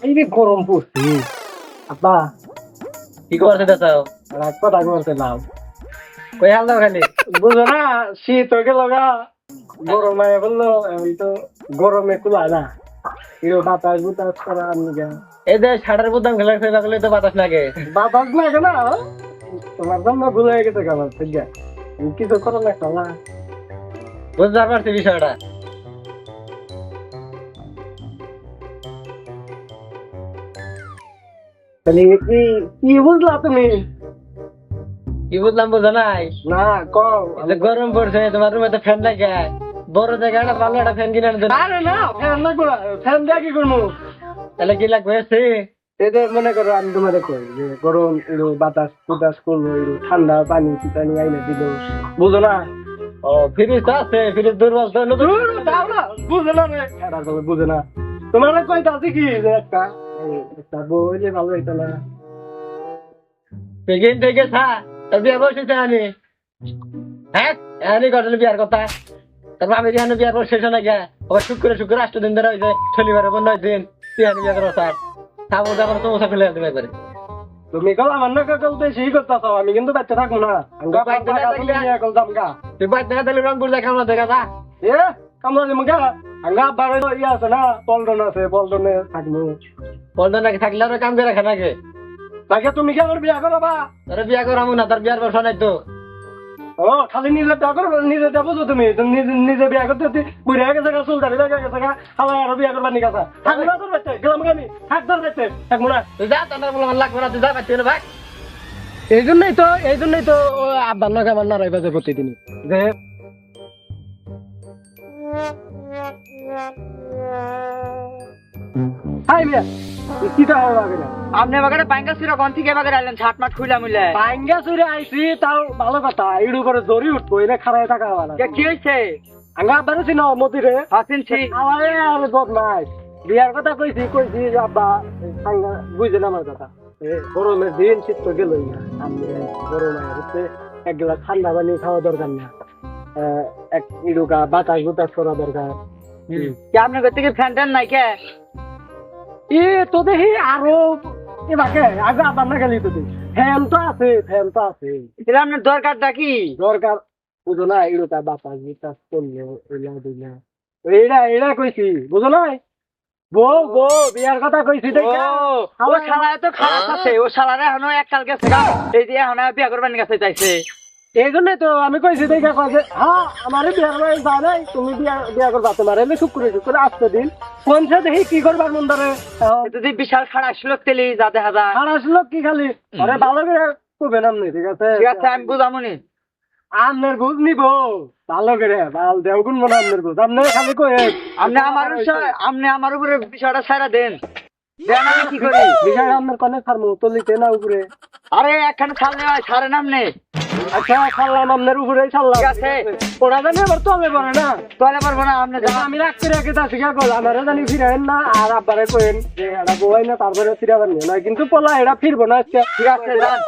এই যে গরম পড়ছে আব্বা কি করছে দাও? রাত কথা করতে লাভ কই হাল দাও খালি বুঝো না শীত হয়ে গেল গা গরম আয় বললো এখন তো গরমে কুলা না এর বাতাস বুতাস করা আমি গা এই যে ছাড়ার বুদাম খেলা খেলা করলে তো বাতাস লাগে। বাতাস লাগে না তোমার জন্য ভুল হয়ে গেছে খাবার ঠিক আছে কিছু করা লাগতো না বুঝতে পারছি বিষয়টা। তাহলে কি কি বুঝলা তুমি কি বুঝলাম বুঝো নাই? না কম এই যে গরম পড়ছে তোমার রুমে তো ফ্যান লাগে, বড় জায়গায় একটা ভালো একটা ফ্যান কিনে আনতে। আরে না ফ্যান লাগবো না ফ্যান দিয়ে কি করবো তাহলে কি লাগবে এসে? এদের মনে করো আমি তোমাদের কই যে গরম একটু বাতাস কুতাস করলো একটু ঠান্ডা পানি চিতানি আইনে দিল বুঝো না ও ফ্রিজ তো আছে, ফ্রিজ দুর্বল তো নতুন। দাও না বুঝো না রে এরা তো বুঝে না তোমার কইতা আছে কি যে একটা বই যে ভালো হইতো না পেগিন থেকে থা তবে বসেছে আমি। হ্যাঁ এনি করলে বিয়ার কথা, তারপর আমি এখানে বিয়ার পর শেষ না গিয়া আবার শুক্র 8 দিন ধরে হয়েছে, শনিবার 9 দিন তুই বিয়া করো স্যার তারপর যাবার সমস্যা ফেলে আসবে একবারে। তুমি কল আমার না কল তো সেই করতেছ আমি কিন্তু বাচ্চা থাকবো না আঙ্গা বাচ্চা কল দামগা তুই বাইর দেখা দিলে রংপুর দেখা না দেখা যা। এ কামলা দিমগা আঙ্গা বারে ইয়া আছে না পল্টন আছে পল্টনে থাকবো বলতো নাকি থাকলে আর কাম করে রাখা নাকি? তাকে তুমি কি আমার বিয়া করবা তোর বিয়া করামু না, তার বিয়ার ব্যবসা নাই তো। ও খালি নিজে বিয়া করো নিজে বুঝো তুমি নিজে বিয়া করতে বুড়ে হয়ে গেছে চুল দাঁড়িয়ে গেছে গা আমার আরো বিয়া করবার নিকা থাকবো না তোর বাচ্চা গেলাম আমি হাত ধর বাচ্চা থাকবো না তুই যা, তোর বলে লাগবে না, তুই যা পাচ্ছি না ভাই। এই জন্যই তো আব্বার নাকি আমার নারাই বাজে প্রতিদিনই যে হাই মিয়া কিটা হবে না আপনি বাগানে পাঙ্গা সিরা কোন থেকে বাগানে আইলেন ছাট মাঠ খুইলা মুইলা পাঙ্গা চুরে আইছি তাও ভালো কথা এর উপরে জরি উঠবো এনে খারাই থাকা ভালো কি হইছে আঙ্গা আব্বারে চিনো মতিরে হাসিনছি আমারে আর বদমাইশ বিয়ার কথা কইছি যে আব্বা পাঙ্গা বুঝেন আমার কথা গরমের দিন শীত তো গেলই না আমি গরমে হচ্ছে এক গ্লাস ঠান্ডা পানি খাওয়া দরকার না এক ইডুকা বাতাস বুতাস করা দরকার কি আপনার ঘর থেকে ফ্যান ট্যান নাই কে এ তো দেখি আরো এবাকে আগে আবার না গেলি তো ফ্যান তো আছে তাহলে আপনার দরকারটা কি দরকার বুঝো না ইডুকা বাতাস বুতাস করলে ওইলা দিলা এইটা কইছি বুঝো না বো বিয়ার কথা কইছি দেখা ও শালা এত খারাপ আছে, ও শালারে এখনো এক কাল গেছে গা, এই যে এখন বিয়া করবার কাছে চাইছে। এই জন্যই তো আমি কইছি দেখা কয় যে হ্যাঁ আমারে বিয়ার করে যা নাই তুমি বিয়া করবা তোমার এলে শুক্র আসতে দিন কোনছে দেখি কি করবার মন ধরে যদি বিশাল খারাপ শ্লোক তেলি যা দেখা যায়। আর আসলো কি খালি আরে ভালো করে কবেন আপনি ঠিক আছে ঠিক আছে আমি বুঝামুনি। আপনার বুঝ নিব ভালো করে ভাল দেওগুন মনে আপনার বুঝ আপনার খালি কয়ে আপনি আমার উপরে বিষয়টা ছাড়া দেন, দেন আমি কি করি বিষয় আপনার কনে ছাড়মু তলিতে না উপরে আরে একখানে ছাড়লে হয় ছাড়েন আপনি। আচ্ছা ছাড়লাম আপনার উপরেই ছাড়লাম ঠিক আছে ওরা জানি আবার তলে পড়ে না তোলে পারবো না আপনি যান। আমি রাখতে রেখে তা শিখা কল আমারে জানি ফিরাইন না আর আব্বারে কইেন যে এটা বই না তারপরে ফিরাবার নিয়ে না কিন্তু পলা এটা ফিরবো না আজকে ঠিক আছে যান।